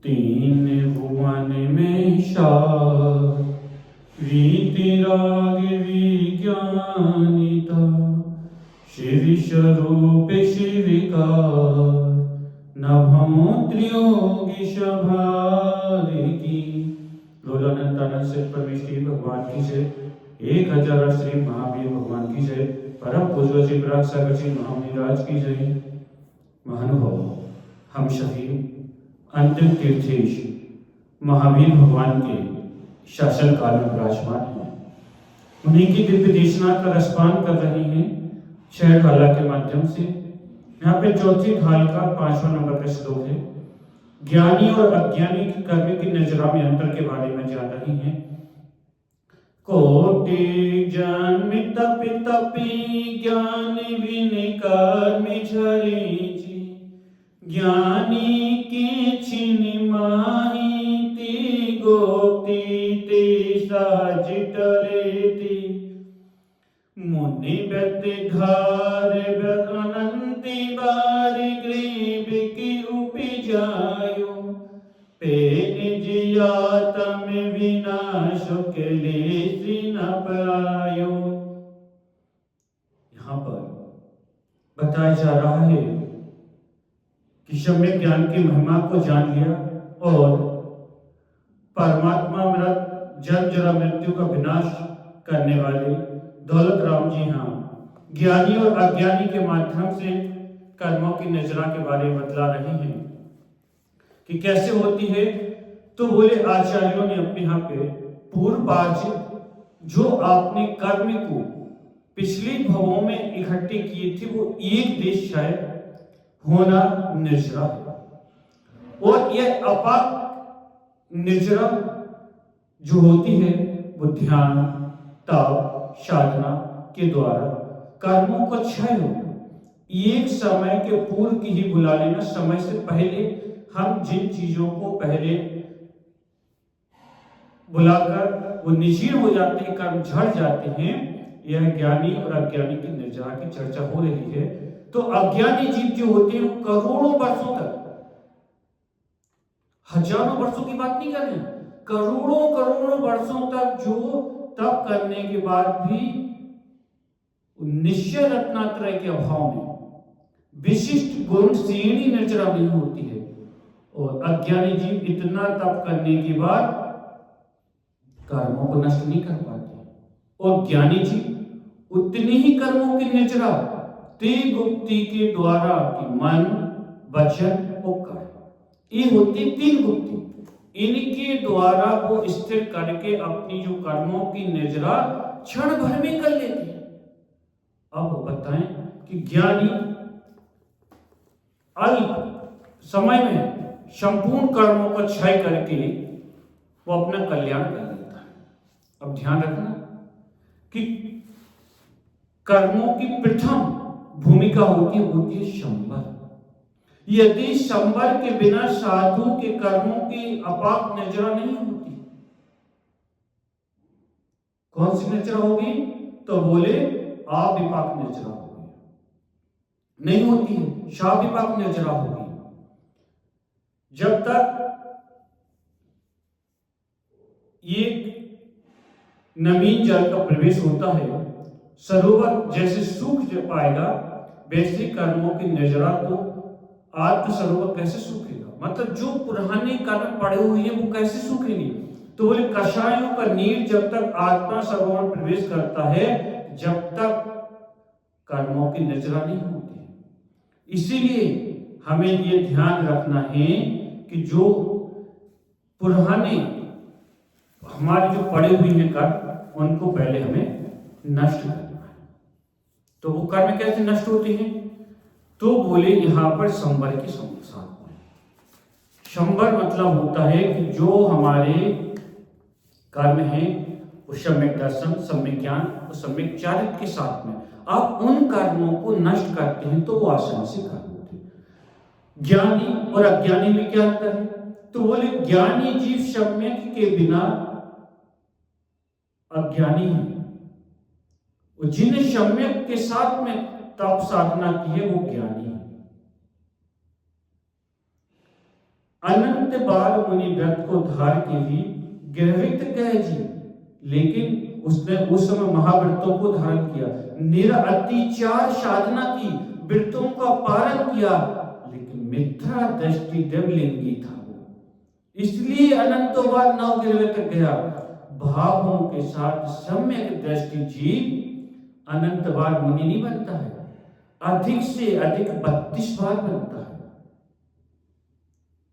तीन भुवन में शार, वीतिराग विज्ञानिता, शिव स्वरूप शिविकार, नभमुद्रयोगी सभार की। लोलानंदानंद से परमेश्वरी भगवान की जय। 1000 श्री महावीर भगवान की जय। परम पूज्य श्री पराग सागर जी महामुनिराज की जय। महानुभाव, हम सभी अंतिम तीर्थेश महावीर भगवान के शासन काल में विराजमान हैं। उन्हीं की दिव्य देशना का रसपान कर रहे हैं 6 ढाला के माध्यम से। यहाँ पे चौथी ढाल का 5वां नंबर का श्लोक है। ज्ञानी और अज्ञानी की कर्म की नजरा में अंतर के बारे में जान रही हैं। कोटि जन्म तपि तपि ज्ञानी बिन कर्म झरी, ज्ञानी के छिन माही ती गोप्ती ते सहज टलेती, मुनि व्यक्ति धार अनंति बार ग्रीब की उपजायो, पेन जियातम विनाश के लिए न पायो। यहाँ पर बताया जा रहा है कि सम्यक ज्ञान की महिमा को जान लिया और परमात्मा मृत जन्म जरा मृत्यु का विनाश करने वाले दौलत राम जी हाँ ज्ञानी और अज्ञानी के माध्यम से कर्मों की नजरा के बारे में बतला रहे हैं कि कैसे होती है। तो बोले आचार्यों ने अपने यहाँ पे पूर्वार्जित जो आपने कर्म को पिछले भवों में इकट्ठे किए थे वो एक देश शायद होना निर्जरा है, और यह अपाक निर्जरा जो होती है वो ध्यान तप साधना के द्वारा कर्मों का क्षय हो। एक समय के पूर्व की ही बुला लेना, समय से पहले हम जिन चीजों को पहले बुलाकर वो निशीन हो जाते हैं, कर्म झड़ जाते हैं। यह ज्ञानी और अज्ञानी की निर्जरा की चर्चा हो रही है। तो अज्ञानी जीव जो होते हैं करोड़ों वर्षों तक, हजारों वर्षों की बात नहीं कर रहे हैं, करोड़ों करोड़ों वर्षों तक जो तप करने के बाद भी निश्चय रत्नात्रय के अभाव में विशिष्ट गुण श्रेणी निर्जरा नहीं होती है। और अज्ञानी जीव इतना तप करने के बाद कर्मों को नष्ट नहीं कर पाते, और ज्ञानी जीव उतने ही कर्मों की निर्जरा ते गुप्ति के द्वारा कि मन वचन और कर्म, ये होती 3 गुप्ति, इनके द्वारा वो स्थिर करके अपनी जो कर्मों की निर्जरा क्षण भर में कर लेते हैं। अब बताएं कि ज्ञानी अल्प समय में संपूर्ण कर्मों का क्षय करके वो अपना कल्याण कर लेता है। अब ध्यान रखना कि कर्मों की प्रथम भूमिका होती है संवर। यदि संवर के बिना साधु के कर्मों की अपाक नजरा नहीं होती। कौन सी नजरा होगी? तो बोले अविपाक नजरा होगी, नहीं होती है, शाविपाक नजरा होगी। जब तक ये नवीन जल का प्रवेश होता है, सरोवर जैसे सूख पाएगा, वैसे कर्मों की नजरा तो आत्म सरोवर कैसे सूखेगा? मतलब जो पुराने कर्म पड़े हुए हैं वो कैसे सूखेंगे? तो बोले कषायों का नीर जब तक आत्मा सरोवर प्रवेश करता है, जब तक कर्मों की नजरा नहीं होती। इसीलिए हमें ये ध्यान रखना है कि जो पुराने हमारे जो पड़े हुए हैं कर्म, उनको पहले हमें नष्ट करना है। तो वो कर्म कैसे नष्ट होते हैं? तो बोले यहां पर संवर की समस्या। संवर मतलब होता है कि जो हमारे कर्म है वो सम्यक दर्शन, सम्यक ज्ञान और सम्यक चारित्र के साथ में आप उन कर्मों को नष्ट करते हैं तो वो आसान से कर्म होते हैं। ज्ञानी और अज्ञानी में क्या अंतर है? तो बोले ज्ञानी जीव सम्यक के बिना अज्ञानी है, जिन्हें सम्यक के साथ में तप साधना की है वो ज्ञानी है। अनंत बार मुनि व्रत को धार के भी गिरवित कह जी, लेकिन उसने उस समय महाव्रतों को धारण किया, निरअतिचार साधना की, व्रतों का पालन किया, लेकिन मिथ्या दृष्टि देवलिंगी था वो, इसलिए अनंतों बार नव गिरवित गया। भावों के साथ सम्यक दृष्टि जीव अनंत बार मुनि नहीं बनता है, अधिक से अधिक 32 बार बनता है।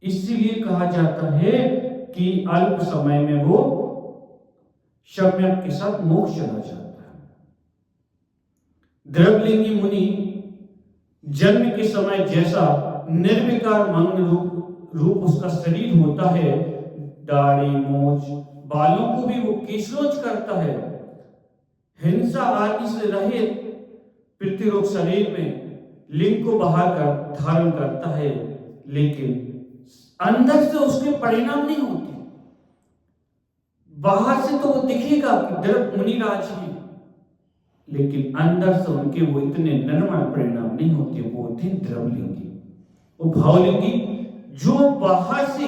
इसलिए कहा जाता है कि अल्प समय में वो सम्यक के साथ मोक्ष चला जाता है। द्रवलिंगी मुनि जन्म के समय जैसा निर्विकार मग्न रूप उसका शरीर होता है, दाढ़ी मूंछ बालों को भी वो केशलोच करता है, हिंसा आदि से रहित प्रतिरोध शरीर में लिंग को बाहर कर धारण करता है, लेकिन अंदर से उसके परिणाम नहीं होते। बाहर से तो वो दिखेगा कि द्रव मुनिराज हैं, लेकिन अंदर से उनके वो इतने निर्मल परिणाम नहीं होते। वो होते द्रवलिंगी, वो भावलिंगी, जो बाहर से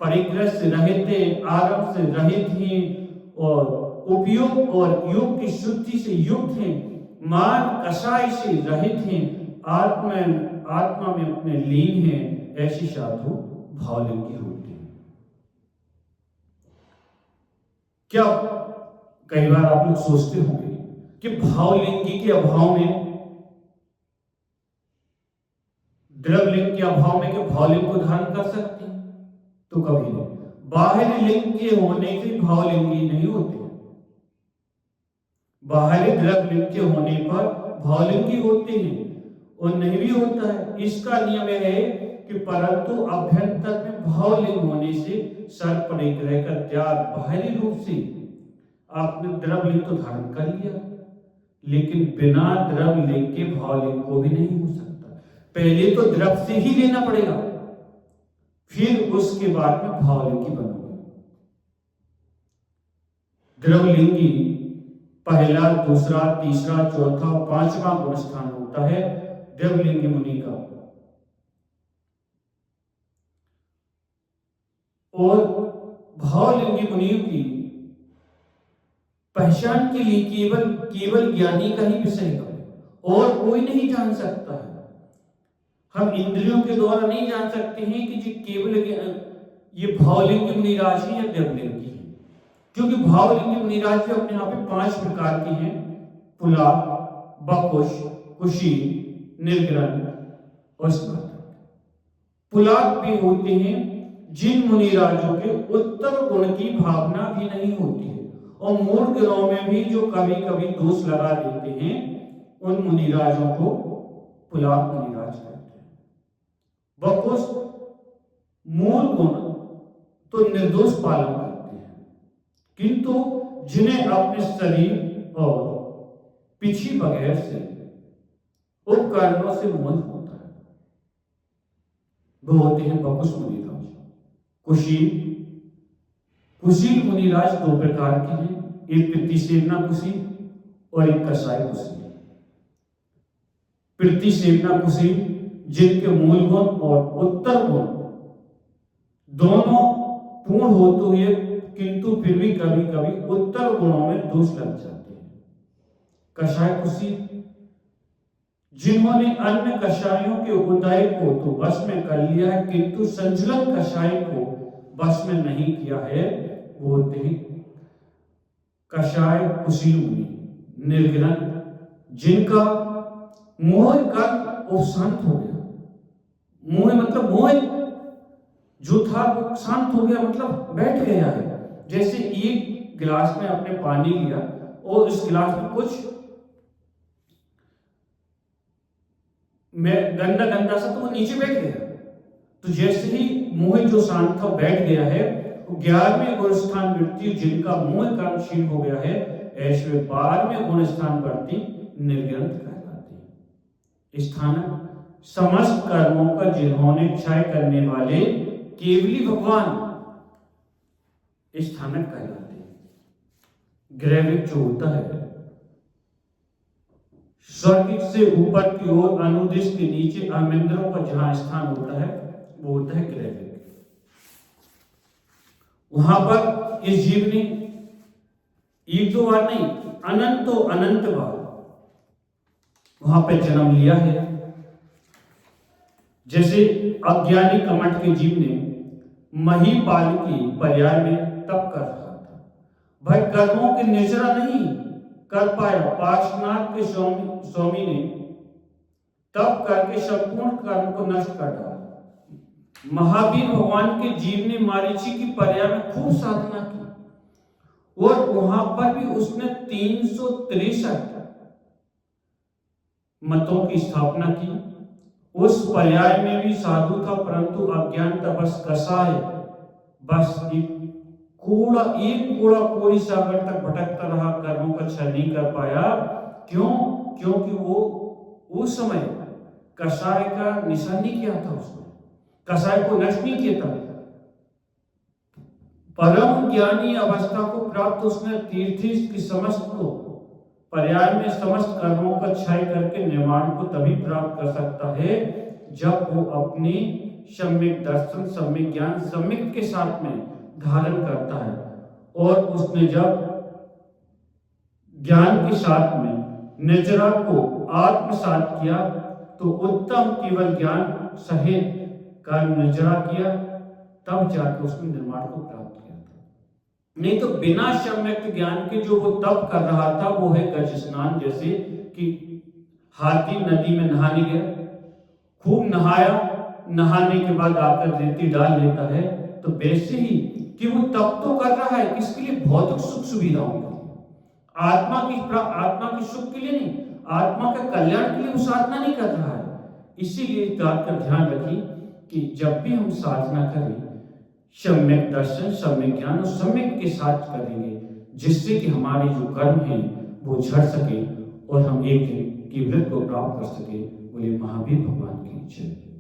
परिग्रह से रहित हैं, आराम से रहित हैं और उपयोग और योग की शुद्धि से युक्त हैं, मान कषाय से रहित हैं, आत्मा में अपने लीन हैं, ऐसी साधु भावलिंगी होते हैं। क्या कई बार आप लोग सोचते होंगे कि भावलिंगी के अभाव में, द्रवलिंग के अभाव में क्या भावलिंग को धारण कर सकते हैं? तो कभी नहीं। बाहरी लिंग के होने से भावलिंगी नहीं होते, बाहरी द्रवलिंग के होने पर भावलिंगी होते हैं और नहीं भी होता है। इसका नियम यह है कि परंतु अभ्यंतर में भावलिंग होने से सर परिग्रह का त्याग बाहरी रूप से आपने द्रवलिंग तो धारण कर लिया, लेकिन बिना द्रवलिंग के भावलिंग को भी नहीं हो सकता। पहले तो द्रव से ही लेना पड़ेगा, फिर उसके बाद में भावलिंगी बनोगे। द्रवलिंगी पहला, दूसरा, तीसरा, चौथा, 5वां गुण स्थान होता है द्रवलिंगी मुनि का। और भावलिंगी मुनियों की पहचान के लिए केवल ज्ञानी का ही विषय है और कोई नहीं जान सकता है। हम इंद्रियों के द्वारा नहीं जान सकते हैं कि जी केवल ये भावलिंगी मुनिराज है या द्रवलिंगी है, क्योंकि भावलिंगी मुनिराज भी अपने यहाँ पे 5 प्रकार के हैं: पुलाव, बकुश, कुशी, निर्ग्रहण और स्नातक। पुलाव भी होते हैं जिन मुनिराजों के उत्तर गुण की भावना भी नहीं होती है, और मूल ग्रहों में भी जो कभी कभी दोष लगा देते हैं, उन मुनिराजों को पुलाव मुनिराज कहते हैं। बकुश मूल गुण तो निर्दोष पालन करते हैं, किंतु जिन्हें अपने शरीर और पीछे बगैर से उपकरणों से मोह होता है, वो होते हैं बकुश मुनिराज। कुशील मुनिराज 2 प्रकार के हैं, एक प्रतिसेवना कुशील और एक कषाय कुशील। प्रतिसेवना कुशील जिनके मूल गुण और उत्तर गुण दोनों पूर्ण होते हुए किंतु फिर भी कभी कभी उत्तर गुणों में दोष लग जाते हैं। कषाय कुशील जिन्होंने अन्य कषायों के उदय को तो वश में कर लिया है, किंतु संचलन कषाय को वश में नहीं किया है, वो होते हैं कषाय कुशील मुनि। निर्ग्रहण जिनका मोह कर्म शांत हो गया, मोह मतलब मोह जो था वो शांत हो गया, मतलब बैठ गया है। जैसे एक गिलास में आपने पानी लिया और इस गिलास में कुछ गंदा सा, तो वो नीचे बैठ गया। तो जैसे ही मोह जो शांत था बैठ गया है, 11वें गुण स्थान वृत्ति जिनका मोह कर्मशील हो गया है, ऐसे 12वें गुण स्थान वृत्ति निर्ग्रंथ कहलाती है। स्थानक समस्त कर्मों का जिन्होंने क्षय करने वाले केवली भगवान स्थानक कहलाते हैं। ग्रैविक जो होता है स्वर्ग से ऊपर की ओर अनुदिश के नीचे अमेंद्रों का जहां स्थान होता है, वो होता है ग्रेविक। वहां पर इस जीव ने एक दो बार नहीं, अनंत बार वहां पर जन्म लिया है। जैसे अज्ञानी कमठ के जीव ने महीपाल की पर्याय में तप कर रहा था, भाई कर्मों की निजरा नहीं कर पाया। पार्श्वनाथ के स्वामी ने तप करके संपूर्ण कर्म को नष्ट कर डाला। महावीर भगवान के जीव ने मारीची की पर्याय में खूब साधना की और वहां पर भी उसने 363 मतों की स्थापना की। उस पर्याय में भी साधु था, परंतु अज्ञानता बस कसाय, बस एक कूड़ा कोड़ी सागर तक भटकता रहा, कर्मों का क्षय नहीं कर पाया। क्यों? क्योंकि वो उस समय कसाय का निशान नहीं किया था, उसने कसाय को नष्ट नहीं किया था। परम ज्ञानी अवस्था को प्राप्त उसने तीर्थी की समस्त को पर्याय में समस्त कर्मों का क्षय करके निर्माण को तभी प्राप्त कर सकता है जब वो अपनी सम्यक दर्शन, सम्यक ज्ञान, सम्यक के साथ में धारण करता है। और उसने जब ज्ञान के साथ में निजरा को आत्मसात किया तो उत्तम केवल ज्ञान सहित कर्म निजरा किया, तब जाकर उसने निर्माण को प्राप्त किया था। नहीं तो बिना सम्यक ज्ञान के जो वो तप कर रहा था वो है गज स्नान। जैसे कि हाथी नदी में नहाने गया, खूब नहाया, नहाने के बाद आकर रेती डाल लेता है, तो वैसे ही कि वो तप तो कर रहा है किसके लिए? भौतिक सुख सुविधाओं के लिए, आत्मा के सुख के लिए नहीं, आत्मा के कल्याण के लिए वो साधना नहीं कर रहा है। इसीलिए इस बात का ध्यान रखिए कि जब भी हम साधना करें सम्यक दर्शन, सम्यक ज्ञान और सम्यक के साथ करेंगे, जिससे कि हमारे जो कर्म हैं वो झड़ सके और हम एक दिन की वृत्ति को प्राप्त कर सके। बोले महावीर भगवान की जय।